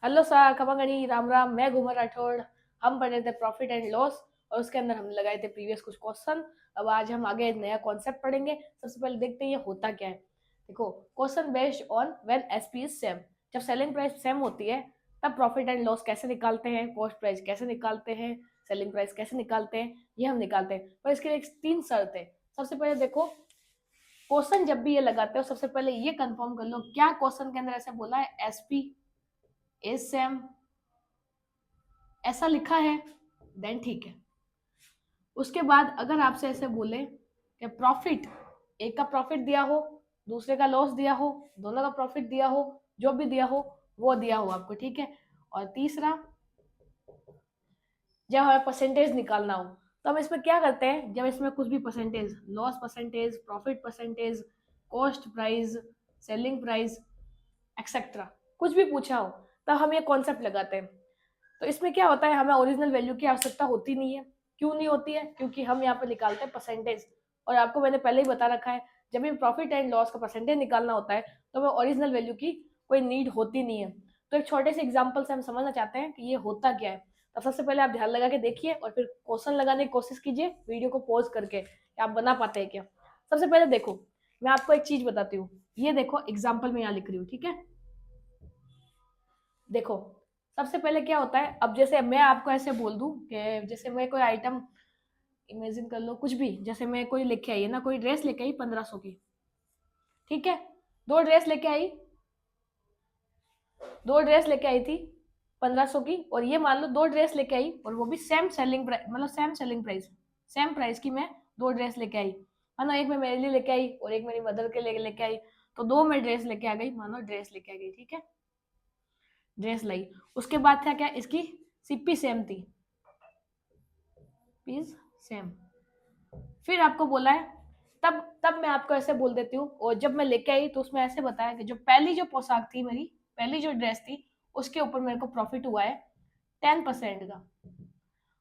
Hello sir, खमागणी राम राम। मैं घूमर राठौड़। हम पढ़ रहे थे प्रॉफिट एंड लॉस और उसके अंदर हमने लगाए थे प्रीवियस कुछ क्वेश्चन। अब आज हम आगे नया कॉन्सेप्ट पढ़ेंगे। सबसे पहले देखते हैं ये होता क्या है। देखो, question based on when SP is same. जब सेलिंग प्राइस सेम होती है तब प्रॉफिट एंड लॉस कैसे निकालते हैं, कॉस्ट प्राइस कैसे निकालते हैं, सेलिंग प्राइस कैसे निकालते हैं, ये हम निकालते हैं। पर इसके लिए तीन शर्त है। सबसे पहले देखो, क्वेश्चन जब भी ये लगाते हो सबसे पहले ये कंफर्म कर लो क्या क्वेश्चन के अंदर ऐसे बोला है एसपी इज सेम, ऐसा लिखा है, देन ठीक है। उसके बाद अगर आपसे ऐसे बोले कि प्रॉफिट, एक का प्रॉफिट दिया हो, दूसरे का लॉस दिया हो, दोनों का प्रॉफिट दिया हो, जो भी दिया हो वो दिया हो आपको, ठीक है। और तीसरा, जब हमें परसेंटेज निकालना हो तो हम इसमें क्या करते हैं, जब इसमें कुछ भी percentage, loss percentage, profit percentage, cost price, selling price etcetera कुछ भी पूछा हो तब हम ये कॉन्सेप्ट लगाते हैं। तो इसमें क्या होता है, हमें ओरिजिनल वैल्यू की आवश्यकता होती नहीं है। क्यों नहीं होती है? क्योंकि हम यहाँ पे निकालते हैं परसेंटेज। और आपको मैंने पहले ही बता रखा है, जब भी प्रॉफिट एंड लॉस का परसेंटेज निकालना होता है तो हमें ओरिजिनल वैल्यू की कोई नीड होती नहीं है। तो एक छोटे से एग्जाम्पल से हम समझना चाहते हैं कि ये होता क्या है। तो सबसे पहले आप ध्यान लगा के देखिए और फिर क्वेश्चन लगाने की कोशिश कीजिए वीडियो को पॉज करके कि आप बना पाते हैं क्या। सबसे पहले देखो, मैं आपको एक चीज बताती हूँ। ये देखो एग्जाम्पल में यहाँ लिख रही हूँ, ठीक है। देखो, सबसे पहले क्या होता है, अब जैसे मैं आपको ऐसे बोल दूं कि जैसे मैं कोई आइटम, इमेजिन कर लो कुछ भी, जैसे मैं कोई लेके आई है ना, कोई ड्रेस लेके आई 1500 की, ठीक है। दो ड्रेस लेके आई, दो ड्रेस लेके आई थी 1500 की, और ये मान लो दो ड्रेस लेके आई और वो भी सेम सेलिंग प्राइस, मतलब same selling price, same price की मैं दो ड्रेस लेके आई। मानो एक मैं मेरे लिए लेके आई और एक मेरी मदर के लिए लेके आई, तो दो मैं ड्रेस लेके आ गई, मानो ड्रेस लेके आ गई, ठीक है। ड्रेस लाई, उसके बाद था क्या, इसकी सीपी सेम थी, पीस सेम। फिर आपको बोला है, तब तब मैं आपको ऐसे बोल देती हूँ, और जब मैं लेके आई तो उसमें ऐसे बताया कि जो पहली जो पोशाक थी मेरी, पहली जो ड्रेस थी उसके ऊपर मेरे को प्रॉफिट हुआ है 10% का,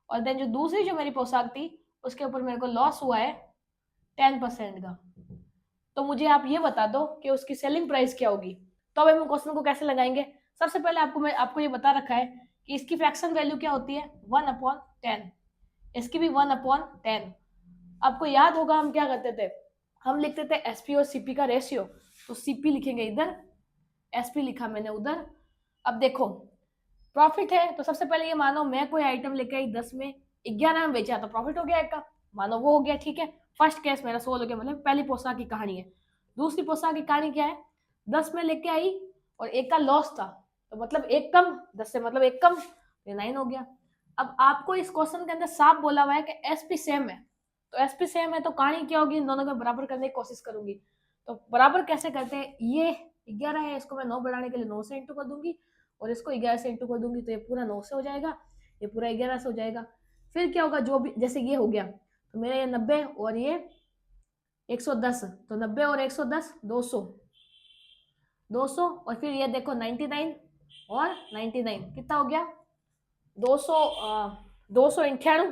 और देन जो दूसरी जो मेरी पोशाक थी उसके ऊपर मेरे को लॉस हुआ है 10% का। तो मुझे आप ये बता दो कि उसकी सेलिंग प्राइस क्या होगी। तो अब हम क्वेश्चन को कैसे लगाएंगे, सबसे पहले आपको ये बता रखा है कि इसकी फ्रैक्शन वैल्यू क्या होती है, 1/10। इसकी भी 1/10। आपको याद होगा हम क्या करते थे, हम लिखते थे एसपी और सीपी का रेशियो। तो सीपी लिखेंगे इधर, एसपी लिखा मैंने उधर। अब देखो, प्रॉफिट है तो सबसे पहले ये मानो मैं कोई आइटम लेके आई 10 में, 11 में बेचा तो प्रॉफिट हो गया एक का, मानो वो हो गया, ठीक है। फर्स्ट केस मेरा 16 हो गया, मतलब पहली पोशाक की कहानी है। दूसरी पोशाक की कहानी क्या है, 10 में लेके आई और एक का लॉस था, तो मतलब एक कम, 10 से मतलब एक कम, ये 9 हो गया। अब आपको इस क्वेश्चन के अंदर साफ बोला हुआ है कि एसपी सेम है, तो एसपी सेम है तो कहानी क्या होगी, इन दोनों को बराबर करने की कोशिश करूंगी। तो बराबर कैसे करते हैं, ये 11 है, इसको मैं 9 बढ़ाने के लिए 9 से इंटू कर दूंगी, और इसको 11 से इंटू कर दूंगी तो ये पूरा 9 से हो जाएगा, ये पूरा 11 से हो जाएगा। फिर क्या होगा, जो भी जैसे ये हो गया तो मेरा ये 90 और ये 110, तो 90 और 110 200, 200, और फिर ये देखो 99 और 99 कितना हो गया, 200, 298,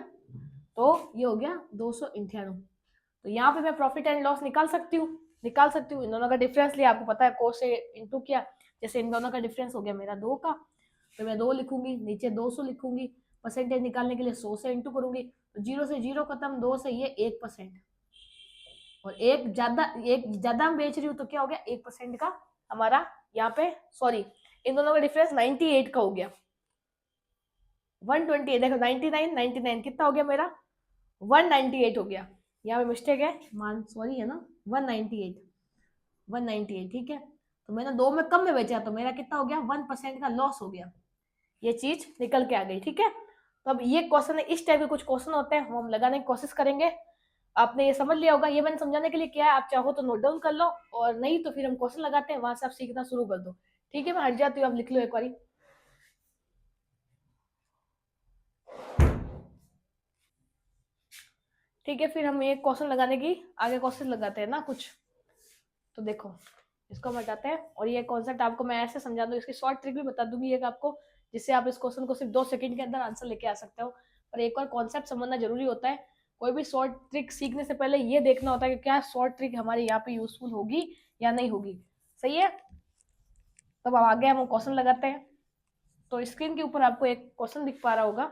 तो ये हो गया 298। तो यहाँ पे मैं प्रॉफिट एंड लॉस निकाल सकती हूँ, निकाल सकती हूँ। इन दोनों का डिफरेंस लिया, आपको पता है कोस से इंटू किया, जैसे इन दोनों का डिफरेंस हो गया मेरा 2 का, तो मैं 2 लिखूंगी, नीचे 200 लिखूंगी, परसेंटेज निकालने के लिए 100 से इंटू करूंगी, तो 0 से 0 खत्म, 2 से ये 1%, और एक ज्यादा हम बेच रही हूँ तो क्या हो गया, 1% का हमारा यहाँ पे, सॉरी, इन दोनों का डिफरेंस 98 का हो गया, 128। देखो 99 99 कितना हो गया मेरा, 198 हो गया। यहाँ पे मिस्टेक है, मान सॉरी है ना, 198, 198, ठीक है। तो मैंने 2 में कम में बेचा तो मेरा कितना हो गया, 1% का लॉस हो गया। ये चीज निकल के आ गई, ठीक है। तो अब ये क्वेश्चन है, इस टाइप के कुछ क्वेश्चन होते हैं, हम लगाने की कोशिश करेंगे। आपने ये समझ लिया होगा, ये मैंने समझाने के लिए किया है, आप चाहो तो नोट डाउन कर लो, और नहीं तो फिर हम क्वेश्चन लगाते हैं, वहां से आप सीखना शुरू कर दो, ठीक है। मैं हट जाती हूँ, आप लिख लो एक बारी। ठीक है, फिर हम ये क्वेश्चन लगाने की, आगे क्वेश्चन लगाते हैं ना कुछ। तो देखो, इसको हम हटाते हैं, और ये कॉन्सेप्ट आपको मैं ऐसे समझा दूँ, इसकी शॉर्ट ट्रिक भी बता दूंगी एक आपको, जिससे आप इस क्वेश्चन को सिर्फ 2 सेकंड के अंदर आंसर लेके आ सकते हो। पर एक और कॉन्सेप्ट समझना जरूरी होता है, कोई भी शॉर्ट ट्रिक सीखने से पहले ये देखना होता है कि क्या शॉर्ट ट्रिक हमारे यहाँ पे यूजफुल होगी या नहीं होगी, सही है। तब अब आगे हम क्वेश्चन लगाते हैं। तो स्क्रीन के ऊपर आपको एक क्वेश्चन दिख पा रहा होगा।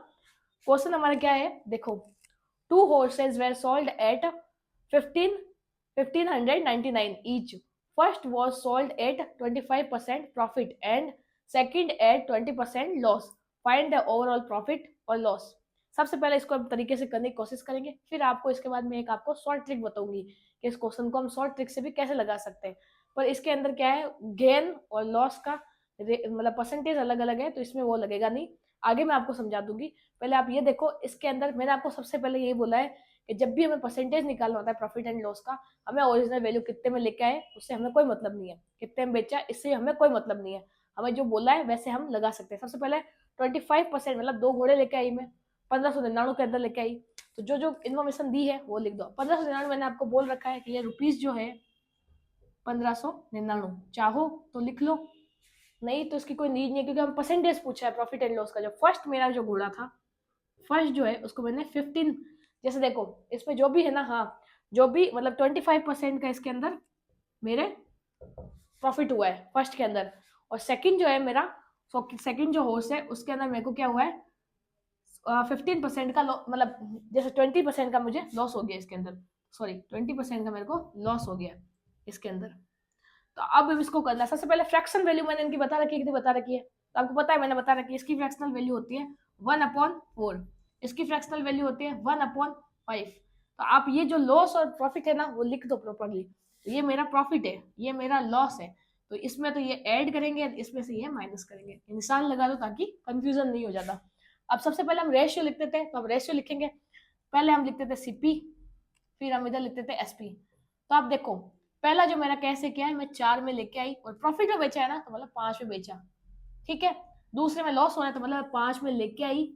क्वेश्चन हमारा क्या है, देखो, 2 horses were sold at 1599 each. First was sold at 25% profit and second at 20% loss. Find the overall profit or loss. सबसे पहले इसको हम तरीके से करने की कोशिश करेंगे, फिर आपको इसके बाद में एक आपको शॉर्ट ट्रिक बताऊंगी कि इस क्वेश्चन को हम शॉर्ट ट्रिक से भी कैसे लगा सकते हैं। पर इसके अंदर क्या है, गेन और लॉस का मतलब परसेंटेज अलग अलग है, तो इसमें वो लगेगा नहीं, आगे मैं आपको समझा दूंगी। पहले आप ये देखो, इसके अंदर मैंने आपको सबसे पहले ये बोला है कि जब भी हमें परसेंटेज निकालना होता है प्रॉफिट एंड लॉस का, हमें ओरिजिनल वैल्यू कितने में लेके आए उससे हमें कोई मतलब नहीं है, कितने में बेचा इससे हमें कोई मतलब नहीं है, हमें जो बोला है वैसे हम लगा सकते हैं। सबसे पहले 25% मतलब 2 घोड़े लेके आई मैं, 1599 के अंदर लेके आई, तो जो जो इन्फॉर्मेशन दी है वो लिख दो। 1599 मैंने आपको बोल रखा है कि ये रुपीज जो है 1599, चाहो तो लिख लो, नहीं तो इसकी कोई नीड नहीं है, क्योंकि हम परसेंटेज पूछा है प्रॉफिट एंड लॉस का। जो फर्स्ट मेरा जो घोड़ा था, फर्स्ट जो है उसको मैंने 15, जैसे देखो इसमें जो भी है ना, हाँ जो भी मतलब 25% का इसके अंदर मेरे प्रॉफिट हुआ है फर्स्ट के अंदर, और सेकंड जो है मेरा, सेकंड जो हॉर्स है उसके अंदर मेरे को क्या हुआ है 15% का मतलब जैसे 20% का मुझे लॉस हो गया इसके अंदर, सॉरी 20% का मेरे को लॉस हो गया इसके अंदर। तो अब इसको करना, सबसे पहले फ्रैक्शन वैल्यू मैंने इनकी बता रखी है, कितनी बता रखी है तो आपको पता है, मैंने बता रखी है इसकी फ्रैक्शनल वैल्यू होती है 1/4, इसकी फ्रैक्शनल वैल्यू होती है 1/5। तो आप ये जो लॉस और प्रॉफिट है ना वो लिख दो प्रॉपरली, तो ये मेरा प्रॉफिट है, ये मेरा लॉस है, तो इसमें तो ये ऐड करेंगे, इसमें से ये माइनस करेंगे, निशान लगा दो ताकि कंफ्यूजन नहीं हो जाता। अब सबसे पहले हम रेशियो लिखते थे, तो अब रेशियो लिखेंगे, पहले हम लिखते थे सीपी, फिर हम इधर लिखते थे एसपी। तो आप देखो पहला जो मेरा कैसे किया है, मैं 4 में लेके आई और प्रॉफिट में बेचा है ना, तो मतलब 5 में बेचा, ठीक है। दूसरे में लॉस हो रहा है तो मतलब 5 में लेके आई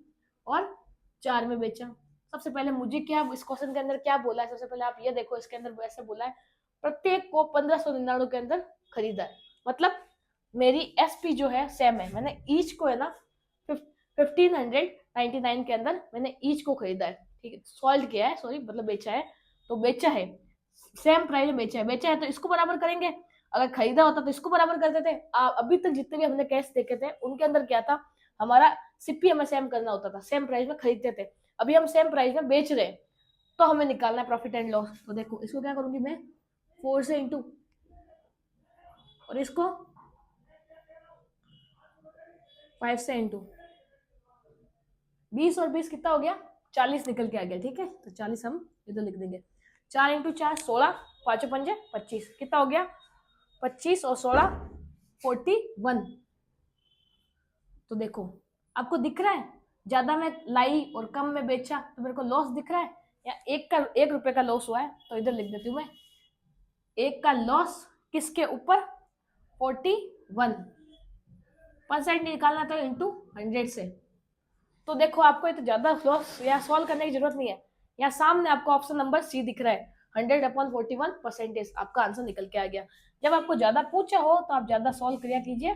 और 4 में बेचा। सबसे पहले मुझे क्या इस क्वेश्चन के अंदर क्या बोला है, सबसे पहले आप ये देखो, इसके अंदर वैसे बोला है प्रत्येक को 1599 के अंदर खरीदा है, मतलब मेरी एसपी जो है सेम है, मैंने ईच को है ना 1599 के अंदर मैंने ईच को खरीदा है, ठीक है, सॉल्व किया है, सॉरी मतलब बेचा है, तो बेचा है सेम प्राइस में बेचा है, बेचा है तो इसको बराबर करेंगे, अगर खरीदा होता तो इसको बराबर करते थे। अभी तक जितने भी हमने कैश देखे थे उनके अंदर क्या था, हमारा सीपी हमें सेम करना होता था, सेम प्राइस में खरीदते थे, अभी हम सेम प्राइस में बेच रहे हैं, तो हमें निकालना है प्रॉफिट एंड लॉस। तो देखो इसको क्या करूंगी मैं 4 से इंटू, और इसको 5 से इंटू, 20 और 20 कितना हो गया 40 निकल के आ गया, ठीक है, तो 40 हम इधर लिख देंगे, 4 इंटू 4 16, 5 पंजे 25, कितना हो गया 25 और 16 41। तो देखो आपको दिख रहा है, ज्यादा में लाई और कम में बेचा तो मेरे को लॉस दिख रहा है, या 1 रुपए का लॉस हुआ है, तो इधर लिख देती हूँ मैं 1 का लॉस किसके ऊपर 41% निकालना था इंटू 100 से। तो देखो आपको तो ज्यादा लॉस या सॉल्व करने की जरूरत नहीं है, यहाँ सामने आपको ऑप्शन नंबर सी दिख रहा है 100/41%, आपका आंसर निकल के आ गया। जब आपको ज्यादा पूछा हो तो आप ज्यादा सॉल्व किया कीजिए,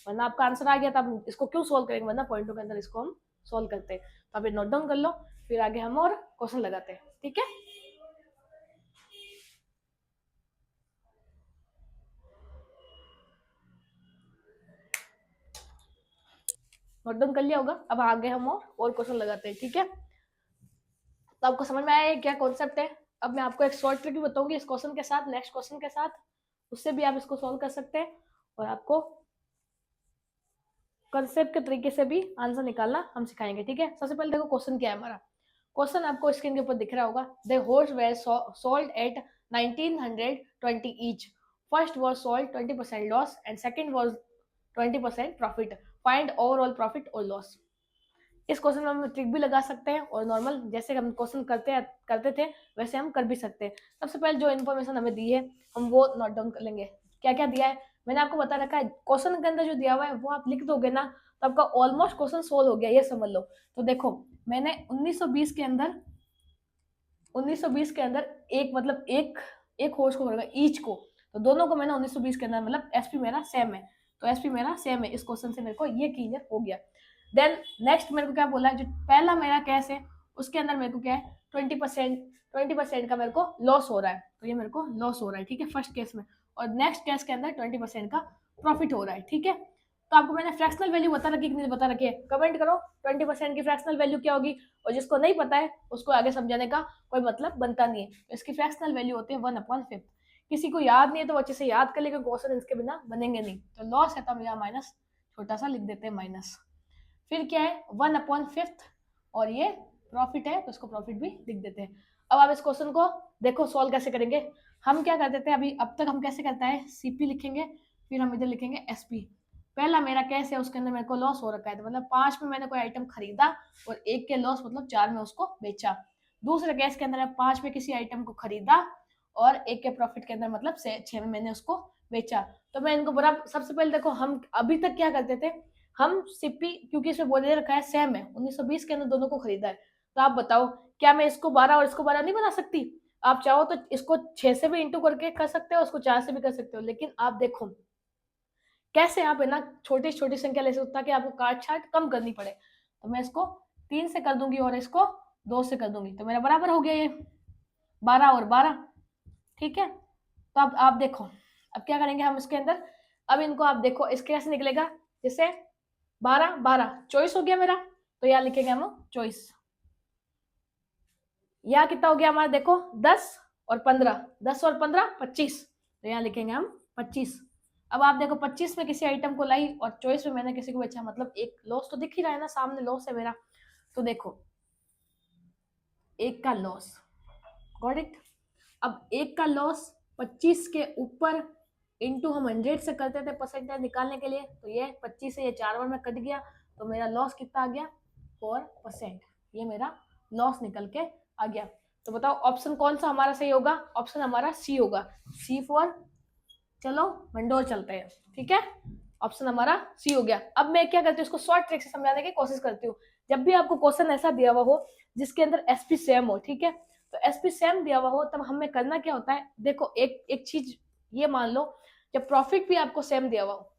वरना आपका आंसर आ गया तो आप इसको क्यों सॉल्व करेंगे, वरना पॉइंटों के अंदर इसको हम सॉल्व करते हैं। तो आप ये नोट डाउन कर लो, फिर आगे हम और क्वेश्चन लगाते हैं, ठीक है। नोट डाउन कर लिया होगा, अब आगे हम और क्वेश्चन लगाते हैं, ठीक है। तो आपको समझ में आया क्या कॉन्सेप्ट है। अब मैं आपको एक शॉर्ट ट्रिक भी बताऊंगी इस क्वेश्चन के साथ, नेक्स्ट क्वेश्चन के साथ, उससे भी आप इसको सॉल्व कर सकते हैं, और आपको कंसेप्ट के तरीके से भी आंसर निकालना हम सिखाएंगे, ठीक है। सबसे पहले देखो क्वेश्चन क्या है हमारा, क्वेश्चन आपको स्क्रीन के ऊपर दिख रहा होगा, the horse were sold at 1920 each, first was sold 20% loss and second was 20% profit, find overall profit और लॉस। इस क्वेश्चन में हम ट्रिक भी लगा सकते हैं और नॉर्मल जैसे हम क्वेश्चन करते थे वैसे हम कर भी सकते हैं। सबसे पहले जो इन्फॉर्मेशन हमें दी है हम वो नोट डाउन कर लेंगे, क्या क्या दिया है मैंने आपको बता रखा है, क्वेश्चन के अंदर जो दिया हुआ है वो आप लिख दोगे ना तो आपका ऑलमोस्ट क्वेश्चन सोल्व हो गया, ये समझ लो। तो देखो मैंने 1920 के अंदर एक मतलब एक हॉर्स को बोलेगा ईच को, तो दोनों को मैंने 1920 के अंदर मतलब एसपी मेरा सेम है, तो एसपी मेरा सेम है, इस क्वेश्चन से मेरे को ये क्लियर हो गया। देन नेक्स्ट मेरे को क्या बोला है, जो पहला मेरा कैश है उसके अंदर मेरे को क्या है 20% का मेरे को लॉस हो रहा है, तो ये मेरे को लॉस हो रहा है, ठीक है, फर्स्ट केस में, और नेक्स्ट केस के अंदर 20% का प्रॉफिट हो रहा है, ठीक है। तो आपको मैंने फ्रैक्शनल वैल्यू बता रखी कि नहीं बता रखी है, कमेंट करो 20% की फ्रैक्शनल वैल्यू क्या होगी, और जिसको नहीं पता है उसको आगे समझाने का कोई मतलब बनता नहीं है। इसकी फ्रैक्शनल वैल्यू होती है 1/5। किसी को याद नहीं है तो वो अच्छे से याद कर लेगा, क्वेश्चन इसके बिना बनेंगे नहीं। तो लॉस है तो हम यहाँ माइनस छोटा सा लिख देते हैं माइनस। फिर क्या है 1/5, और ये प्रॉफिट है तो इसको प्रॉफिट भी लिख देते हैं। अब आप इस क्वेश्चन को देखो सॉल्व कैसे करेंगे। हम क्या कर देते हैं अभी, अब तक हम कैसे करता है सीपी लिखेंगे, फिर हम इधर लिखेंगे एसपी। पहला मेरा कैसे है, उसके अंदर मेरे को लॉस हो रखा है, तो मतलब 5 में मैंने कोई आइटम खरीदा और 1 के लॉस मतलब 4 में उसको बेचा। दूसरे केस के अंदर 5 में किसी आइटम को खरीदा और 1 के प्रॉफिट के अंदर मतलब 6 में मैंने उसको बेचा। तो मैं इनको बराबर, सबसे पहले देखो हम अभी तक क्या करते थे, हम सीपी क्योंकि इसमें बोले रखा है सेम है, 1920 के अंदर दोनों को खरीदा है। तो आप बताओ क्या मैं इसको 12 और इसको 12 नहीं बना सकती? आप चाहो तो इसको 6 से भी इंटू करके कर सकते हो, उसको 4 से भी कर सकते हो, लेकिन आप देखो कैसे आप है ना छोटी छोटी संख्या ले सकते हो ताकि आपको काट छाट कम करनी पड़े। तो मैं इसको 3 से कर दूंगी और इसको 2 से कर दूंगी, तो मेरा बराबर हो गया ये 12 और 12। ठीक है, तो अब आप देखो अब क्या करेंगे हम इसके अंदर। अब इनको आप देखो इसके कैसे निकलेगा, जैसे 12 12 24 हो गया मेरा, तो यहाँ लिखेंगे हम 24। यहाँ कितना हो गया हमारा देखो 10 और 15, 10 और 15 25, तो यहाँ लिखेंगे हम 25। अब आप देखो 25 में किसी आइटम को लाई और 24 में मैंने किसी को बेचा, मतलब एक लॉस तो दिख ही रहा है ना, सामने लॉस है मेरा। तो देखो 1 का लॉस, गॉट इट। अब 1 का लॉस 25 के ऊपर इंटू हम 100 से करते थे परसेंटेज निकालने के लिए, तो ये 25 से ये 4 बार में कट गया, तो मेरा लॉस कितना आ गया 4%। ये मेरा लॉस निकल के आ गया। तो बताओ ऑप्शन कौन सा हमारा सही होगा? ऑप्शन हमारा सी होगा, सी फॉर, चलो मंडोर चलते हैं, ठीक है, ऑप्शन हमारा सी हो गया। अब मैं क्या करती हूँ इसको शॉर्ट ट्रिक से समझाने की कोशिश करती हूँ। जब भी आपको क्वेश्चन ऐसा दिया हुआ हो जिसके अंदर एसपी सेम हो, ठीक है, तो एसपी सेम दिया हुआ हो तब हमें करना क्या होता है, देखो एक एक चीज ये मान लो, जब प्रॉफिट भी आपको सेम दिया हुआ हो,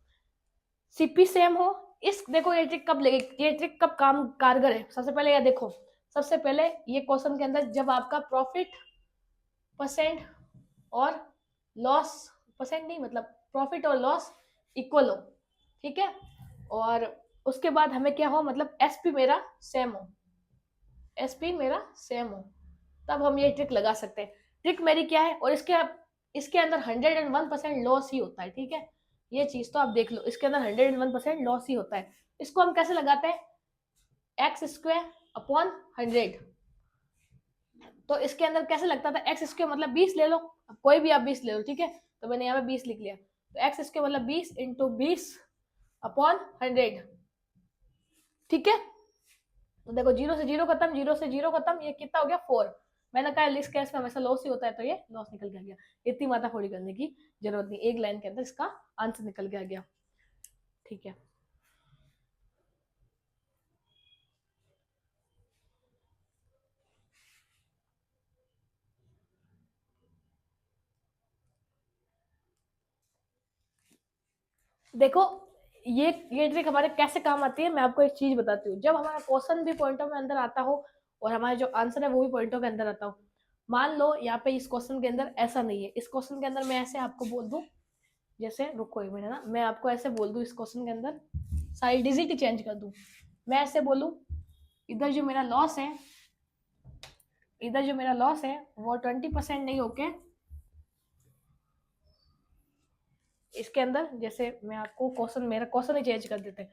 सीपी सेम हो, इस देखो ये ट्रिक कब लगेगी, ये ट्रिक कब काम कारगर है, सबसे पहले ये देखो, सबसे पहले ये क्वेश्चन के अंदर जब आपका प्रॉफिट परसेंट और लॉस परसेंट नहीं, मतलब प्रॉफिट और लॉस इक्वल हो, ठीक है, और उसके बाद हमें क्या हो, मतलब एसपी मेरा सेम हो, एसपी मेरा सेम हो, तब हम ये ट्रिक लगा सकते हैं। ट्रिक मेरी क्या है, और इसके अंदर 101% लॉस ही होता है, ठीक है, ये चीज तो आप देख लो, इसके अंदर 101% लॉस ही होता है। इसको हम कैसे लगाते हैं, एक्स स्क्वायर अपॉन 100। तो इसके अंदर कैसे लगता था, एक्स स्क्वायर मतलब 20 ले लो, कोई भी आप 20 ले लो, ठीक है, तो मैंने यहाँ पे 20 लिख लिया, तो एक्स स्क्वायर मतलब 20 इंटू 20 अपॉन 100, ठीक है। तो देखो 0 से 0 खत्म, 0 से 0 खत्म, ये कितना हो गया 4। मैंने कहा लिस्ट केस में हमेशा लॉस ही होता है, तो ये लॉस निकल के आ गया। इतनी माथाफोड़ी करने की जरूरत नहीं, एक लाइन के अंदर इसका आंसर निकल के आ गया, ठीक है। देखो ये ट्रिक हमारे कैसे काम आती है, मैं आपको एक चीज बताती हूँ। जब हमारा क्वेश्चन भी पॉइंटों में अंदर आता हो और हमारा जो आंसर है वो भी पॉइंटों के अंदर आता हो, मान लो यहाँ पे इस क्वेश्चन के अंदर ऐसा नहीं है, इस क्वेश्चन के अंदर मैं ऐसे आपको बोल दूं, जैसे रुको एक मिनट ना, मैं आपको ऐसे बोल दूं, इस क्वेश्चन के अंदर सारी डिजिट ही चेंज कर दूं, मैं ऐसे बोलूं, इधर जो मेरा लॉस है, इधर जो मेरा लॉस है वो 20% नहीं होके इसके अंदर, जैसे मैं आपको क्वेश्चन, मेरा क्वेश्चन ही चेंज कर देते,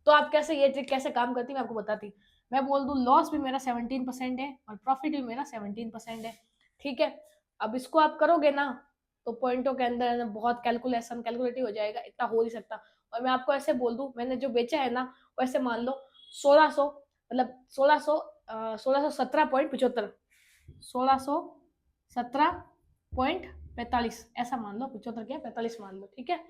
तो आप कैसे ये ट्रिक कैसे काम करती मैं आपको बताती। मैं बोल दूं लॉस भी मेरा 17% है और प्रॉफिट भी मेरा 17% है, ठीक है। अब इसको आप करोगे ना तो पॉइंटों के अंदर बहुत कैलकुलेशन कैलकुलेटिव हो जाएगा, इतना हो नहीं सकता। और मैं आपको ऐसे बोल दूं मैंने जो बेचा है ना वैसे मान लो 1600, मतलब 1617.75, 1617.45 ऐसा मान लो, 75 क्या 45 मान लो, ठीक है,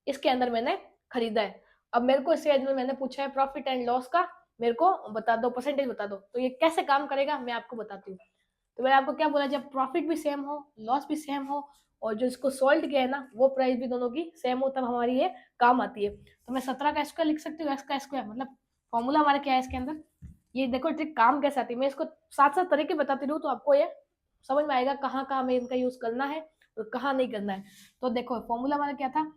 इसके अंदर मैंने खरीदा है। अब मेरे को इसके अंदर मैंने पूछा है प्रॉफिट एंड लॉस का, मेरे को बता दो, परसेंटेज बता दो, तो ये कैसे काम करेगा मैं आपको बताती हूँ। तो मैंने आपको क्या बोला, जब प्रॉफिट भी सेम हो, लॉस भी सेम हो, और जो इसको सोल्ड किया है ना वो प्राइस भी दोनों की सेम हो, तब हमारी ये काम आती है। तो मैं 17 का स्क्वायर लिख सकती हूँ, एक्स का स्क्वायर, मतलब फॉर्मूला हमारा क्या है इसके अंदर, ये देखो ट्रिक काम कैसे आती है, मैं इसको साथ साथ तरीके बताती रहूँ तो आपको ये समझ में आएगा कहाँ कहाँ हमें इनका यूज करना है और कहाँ नहीं करना है। तो देखो फॉर्मूला हमारा क्या था,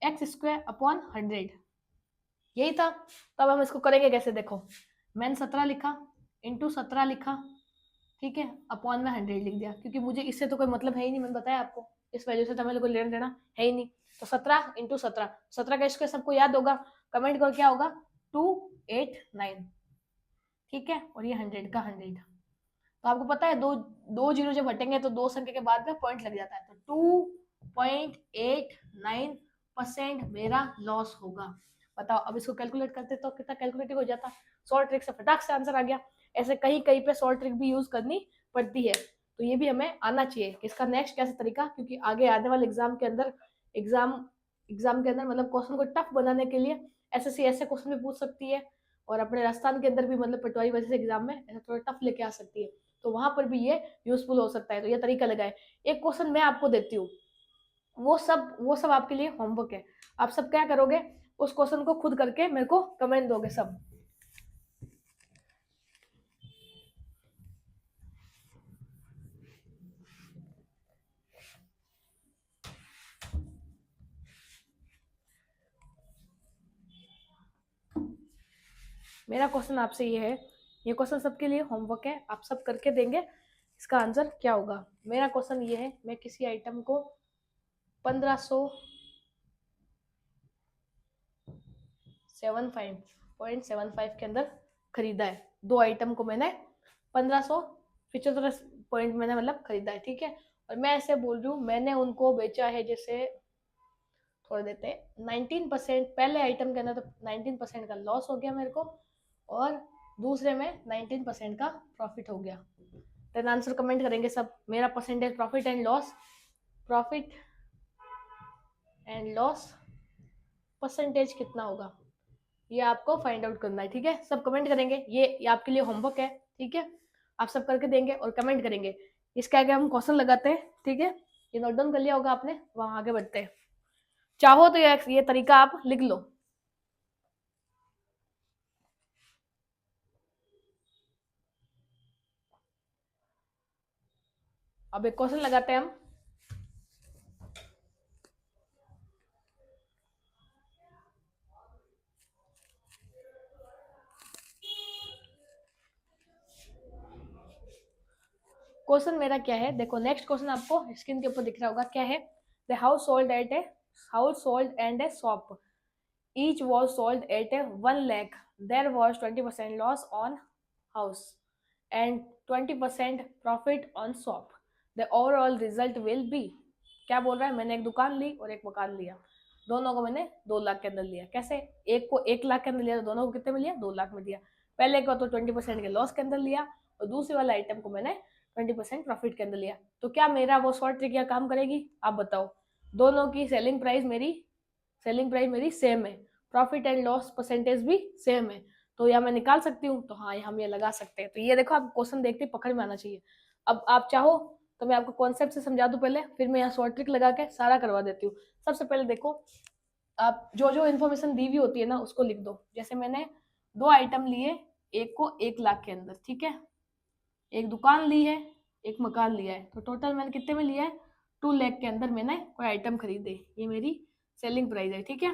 एक्स स्क्वायर अपॉन 100, यही था। तो अब हम इसको करेंगे कैसे, देखो मैंने 17 लिखा इंटू 17 लिखा, ठीक है, अपॉन में 100 लिख दिया, क्योंकि मुझे इससे तो कोई मतलब है ही नहीं, मैंने बताया आपको, इस वजह से तो हमें कोई लेना देना है ही नहीं। तो 17 इंटू 17, 17 का इसके सबको याद होगा, कमेंट करो क्या होगा, 289, ठीक है, और ये 100 का 100। तो आपको पता है दो दो जीरो जब हटेंगे तो दो संख्या के बाद में पॉइंट लग जाता है, तो 2.89% मेरा लॉस होगा। बताओ, अब इसको कैलकुलेट करते तो कितना कैलकुलेटिव हो जाता, शॉर्ट ट्रिक से फटाक से आंसर आ गया। ऐसे कहीं कहीं पे शॉर्ट ट्रिक भी यूज करनी पड़ती है, तो ये भी हमें आना चाहिए। इसका नेक्स्ट कैसे तरीका, क्योंकि आगे आने वाले एग्जाम के अंदर एग्जाम एग्जाम के अंदर मतलब क्वेश्चन को टफ बनाने के लिए एसएससी ऐसे क्वेश्चन भी पूछ सकती है, और अपने राजस्थान के अंदर भी मतलब पटवारी वजह से एग्जाम में ऐसा थोड़ा टफ लेके आ सकती है, तो वहां पर भी ये यूजफुल हो सकता है। तो ये तरीका लगाए। एक क्वेश्चन मैं आपको देती हूँ, वो सब आपके लिए होमवर्क है। आप सब क्या करोगे, उस क्वेश्चन को खुद करके मेरे को कमेंट दोगे सब। मेरा क्वेश्चन आपसे ये है, ये क्वेश्चन सबके लिए होमवर्क है, आप सब करके देंगे इसका आंसर क्या होगा। मेरा क्वेश्चन ये है, मैं किसी आइटम को 1575.75 के अंदर खरीदा है। दो आइटम को मैंने 1575 पॉइंट मैंने मतलब खरीदा है, ठीक है, और मैं ऐसे बोल रही हूँ मैंने उनको बेचा है, जैसे थोड़ा देते हैं 19%, पहले आइटम के अंदर तो 19% का लॉस हो गया मेरे को, और दूसरे में 19% का प्रॉफिट हो गया। देन आंसर कमेंट करेंगे सब। मेरा percentage profit and loss percentage कितना होगा, ये आपको फाइंड आउट करना है, ठीक है, सब कमेंट करेंगे। ये आपके लिए होमवर्क है, ठीक है, आप सब करके देंगे और कमेंट करेंगे। इसके आगे हम क्वेश्चन लगाते हैं, ठीक है, ये नोट डाउन कर लिया होगा आपने, वहां आगे बढ़ते हैं। चाहो तो ये तरीका आप लिख लो। अब एक क्वेश्चन लगाते हैं हम। क्वेश्चन मेरा क्या है, देखो नेक्स्ट क्वेश्चन आपको स्क्रीन के ऊपर दिख रहा होगा, क्या है, the house sold and A shop each was sold at a 1 lakh, there was 20% loss on house and 20% profit on shop, the overall result will be। क्या बोल रहा है, मैंने एक दुकान ली और एक मकान लिया, दोनों को मैंने 2 लाख के अंदर लिया। कैसे, एक को 1 लाख के अंदर लिया तो दोनों को कितने में लिया, 2 लाख में दिया। पहले को तो 20% के लॉस के अंदर लिया, और दूसरे वाला आइटम को मैंने 20% प्रॉफिट के अंदर लिया। तो क्या मेरा वो शॉर्ट ट्रिक क्या काम करेगी, आप बताओ। दोनों की सेलिंग प्राइस मेरी सेम है, प्रॉफिट एंड लॉस परसेंटेज भी सेम है, तो या मैं निकाल सकती हूँ, तो हाँ हम ये लगा सकते हैं। तो ये देखो, आप क्वेश्चन देखते पकड़ में आना चाहिए। अब आप चाहो तो मैं आपको कॉन्सेप्ट से समझा दूं पहले, फिर मैं यहाँ शॉर्ट ट्रिक लगा के सारा करवा देती हूँ। सबसे पहले देखो, आप जो जो इन्फॉर्मेशन दी हुई होती है ना उसको लिख दो। जैसे मैंने दो आइटम लिए, एक को 1 लाख के अंदर, ठीक है, एक दुकान ली है, एक मकान लिया है, तो टोटल मैंने कितने में लिया है, 2 लाख के अंदर मैंने कोई आइटम खरीदे, ये मेरी सेलिंग प्राइस है, ठीक है।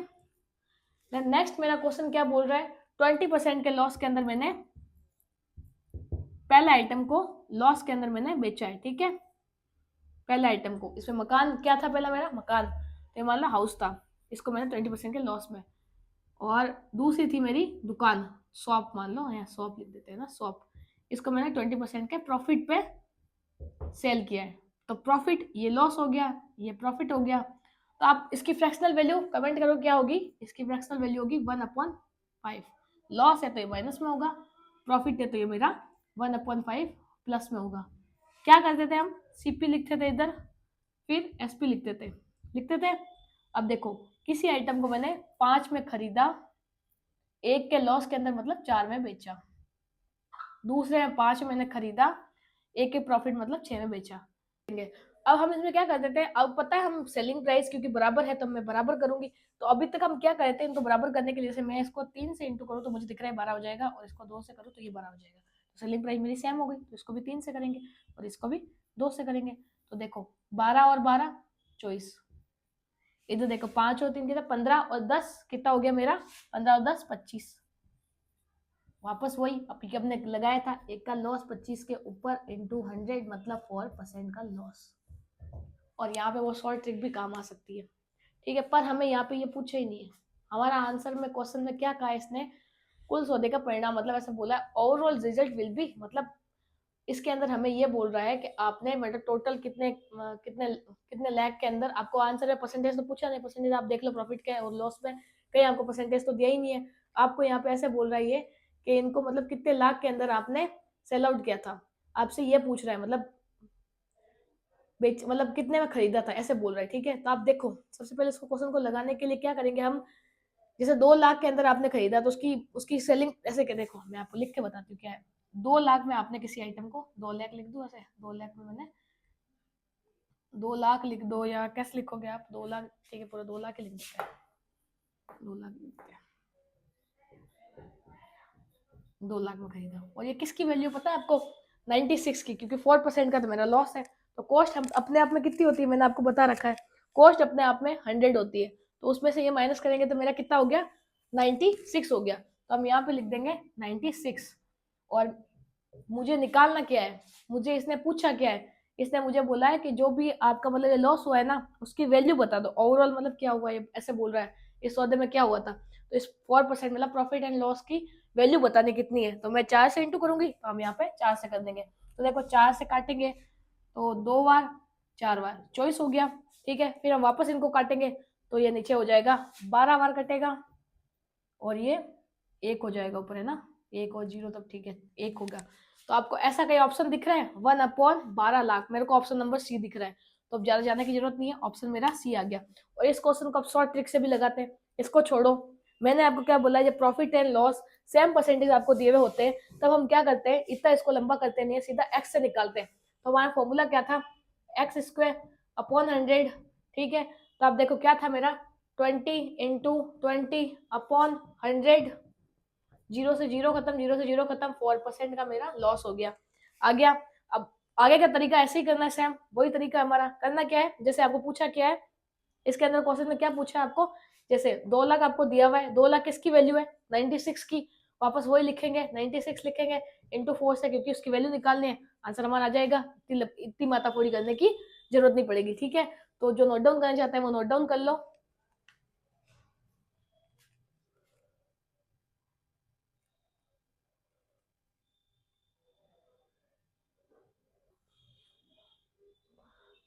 देन नेक्स्ट मेरा क्वेश्चन क्या बोल रहा है, 20% के लॉस के अंदर मैंने पहले आइटम को लॉस के अंदर मैंने बेचा है, ठीक है, पहले आइटम को। इसमें मकान क्या था, पहला मेरा मकान, तो मान लो हाउस था, इसको मैंने 20% के लॉस में, और दूसरी थी मेरी दुकान, शॉप मान लो, यहाँ शॉप लिख देते हैं ना, शॉप, इसको मैंने 20% के प्रॉफिट पे सेल किया है। तो प्रॉफिट, ये लॉस हो गया, ये प्रॉफिट हो गया। तो आप इसकी फ्रैक्शनल वैल्यू कमेंट करो क्या होगी, इसकी फ्रैक्शनल वैल्यू होगी 1/5। लॉस है तो ये माइनस में होगा, प्रॉफिट है तो ये मेरा 1/5 प्लस में होगा। क्या करते थे हम, सीपी लिखते थे इधर, फिर एसपी लिखते थे। अब देखो, किसी आइटम को मैंने 5 में खरीदा, एक के लॉस के अंदर मतलब 4 में बेचा, दूसरे में 5 मैंने खरीदा, एक के प्रॉफिट मतलब 6 में बेचा। अब हम इसमें क्या कर देते हैं, अब पता है हम सेलिंग प्राइस क्योंकि बराबर है तो मैं बराबर करूंगी। तो अभी तक हम क्या करते हैं, इनको बराबर करने के लिए, जैसे मैं इसको 3 से इंटू करूँ तो मुझे दिख रहा है 12 हो जाएगा, और इसको 2 से करूँ तो ये 12 हो जाएगा। तो सेलिंग प्राइस मेरी सेम हो गई, तो इसको भी 3 से करेंगे और इसको भी 2 से करेंगे। तो देखो 12 और 12 24, इधर देखो 5 और 3 कितना 15 और 10 कितना हो गया मेरा 15 और 10 25। वापस वही अभी हमने लगाया था एक का लॉस 25 के ऊपर इंटू 100 मतलब 4% का लॉस। और यहाँ पे वो शॉर्ट ट्रिक भी काम आ सकती है, ठीक है। पर हमें यहाँ पे ये पूछा ही नहीं है। हमारा आंसर में क्वेश्चन में क्या कहा है इसने, कुल सौदे का परिणाम, मतलब ऐसा बोला है ओवरऑल रिजल्ट विल बी, मतलब इसके अंदर हमें ये बोल रहा है कि आपने मतलब टोटल कितने कितने कितने लाख के अंदर, आपको आंसर है परसेंटेज तो पूछा नहीं, परसेंटेज आप देख लो प्रॉफिट का और लॉस में, कहीं आपको परसेंटेज तो दिया ही नहीं है। आपको यहाँ पे ऐसे बोल रहा है ये कि इनको मतलब कितने लाख के अंदर आपने सेल आउट किया था, आपसे ये पूछ रहा है, मतलब बेच मतलब कितने में खरीदा था ऐसे बोल रहा है, ठीक है। तो आप देखो सबसे पहले इसको क्वेश्चन को लगाने के लिए क्या करेंगे हम, जैसे 2 लाख के अंदर आपने खरीदा तो उसकी उसकी सेलिंग ऐसे के, देखो मैं आपको लिख के बताती हूँ क्या है। 2 लाख में आपने किसी आइटम को 2 लाख लिख दो, ऐसे 2 लाख में मैंने 2 लाख लिख दो, या कैसे लिखोगे आप 2 लाख, ठीक है पूरा 2 लाख ही लिख देते हैं, 2 लाख लिखते हैं, 2 लाख में खरीदा। और ये किसकी वैल्यू पता है आपको, 96 की, क्योंकि 4% का तो मेरा लॉस है। तो कॉस्ट हम अपने आप में कितनी होती है मैंने आपको बता रखा है, कॉस्ट अपने आप में 100 होती है, तो उसमें से ये माइनस करेंगे तो मेरा कितना हो गया 96 हो गया। तो हम यहाँ पे लिख देंगे 96। और मुझे निकालना क्या है, मुझे इसने पूछा क्या है, इसने मुझे बोला है कि जो भी आपका मतलब ये लॉस हुआ है ना उसकी वैल्यू बता दो, ओवरऑल मतलब क्या हुआ है ऐसे बोल रहा है, इस सौदे में क्या हुआ था। तो इस 4% मतलब प्रॉफिट एंड लॉस की वैल्यू बताने कितनी है, तो मैं 4 से इंटू करूंगी, तो हम यहाँ पे 4 से कर देंगे। तो देखो 4 से काटेंगे तो 2 बार 4 बार 24 हो गया, ठीक है। फिर हम वापस इनको काटेंगे तो ये नीचे हो जाएगा 12 बार कटेगा, और ये 1 हो जाएगा ऊपर, है ना, 1 और 0 तब ठीक है 1 होगा। तो आपको ऐसा कहीं ऑप्शन दिख रहा है 1/12 लाख, मेरे को ऑप्शन नंबर सी दिख रहा है, तो अब ज्यादा जाने की जरूरत नहीं है, ऑप्शन मेरा सी आ गया। और इस क्वेश्चन को आप शॉर्ट ट्रिक से भी लगाते हैं, इसको छोड़ो, मैंने आपको क्या बोला, जब profit and loss same percentage आपको दिए हुए होते हैं तब हम क्या करते हैं, इतना इसको लंबा करते नहीं है, सीधा एक्स से निकालते हैं। तो हमारा फॉर्मूला क्या था, x² अपॉन 100, ठीक है। तो आप देखो क्या था मेरा 20 × 20 अपॉन 100, 0 से 0 खत्म, 0 से 0 खत्म, 4% का मेरा लॉस हो गया, आ गया। अब आगे का तरीका ऐसे ही करना है सेम, वही तरीका हमारा करना क्या है, जैसे आपको पूछा क्या है इसके अंदर क्वेश्चन में क्या पूछा है आपको, जैसे 2 लाख आपको दिया हुआ है, 2 लाख किसकी वैल्यू है 96 की, वापस वही लिखेंगे 96 लिखेंगे इंटू 4 से, क्योंकि उसकी वैल्यू निकालनी है, आंसर हमारा आ जाएगा, इतनी माता पूरी करने की जरूरत नहीं पड़ेगी, ठीक है। तो जो नोट डाउन करना चाहते हैं वो नोट डाउन कर लो।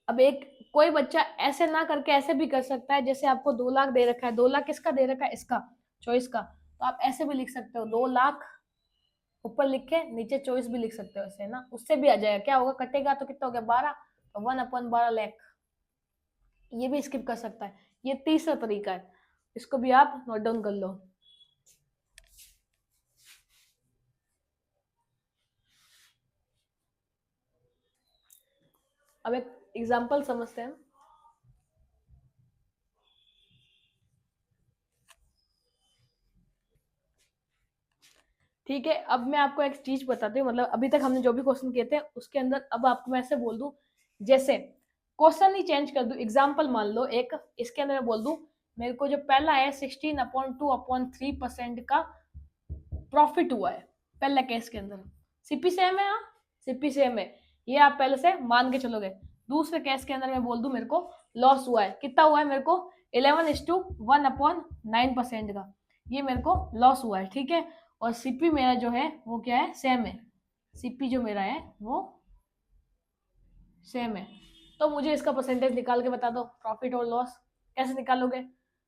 अब एक कोई बच्चा ऐसे ना करके ऐसे भी कर सकता है, जैसे आपको 2 लाख दे रखा है, 2 लाख किसका दे रखा है, इसका चॉइस का, तो आप ऐसे भी लिख सकते हो 2 लाख ऊपर लिख के नीचे चॉइस भी लिख सकते हो, ऐसे ना उससे भी आ जाएगा, क्या होगा कटेगा तो कितना हो गया 12, तो 1/12 लाख, ये भी स्किप कर सकता है। ये तीसरा तरीका है, इसको भी आप नोट डाउन कर लो। अब एक एग्जाम्पल समझते हैं। ठीक है, अब मैं आपको एक चीज बताती हूँ, मतलब अभी तक हमने जो भी क्वेश्चन किए थे उसके अंदर अब आपको मैं ऐसे बोल दूं, जैसे क्वेश्चन ही चेंज कर दूं, एग्जाम्पल मान लो एक, इसके अंदर मैं बोल दूं मेरे को जो पहला है 16/2/3% का प्रॉफिट हुआ है, पहला केस के अंदर सीपी सेम है, हाँ सीपी सेम है, ये आप पहले से मान के चलोगे। दूसरे केस के अंदर मैं बोल दूं मेरे को लॉस हुआ है, कितना हुआ है मेरे को 11:1/9% का, ये मेरे को लॉस हुआ है, ठीक है। और सीपी मेरा जो है वो क्या है सेम है, सीपी जो मेरा है वो सेम है। तो मुझे इसका परसेंटेज निकाल के बता दो, प्रॉफिट और लॉस कैसे निकालोगे।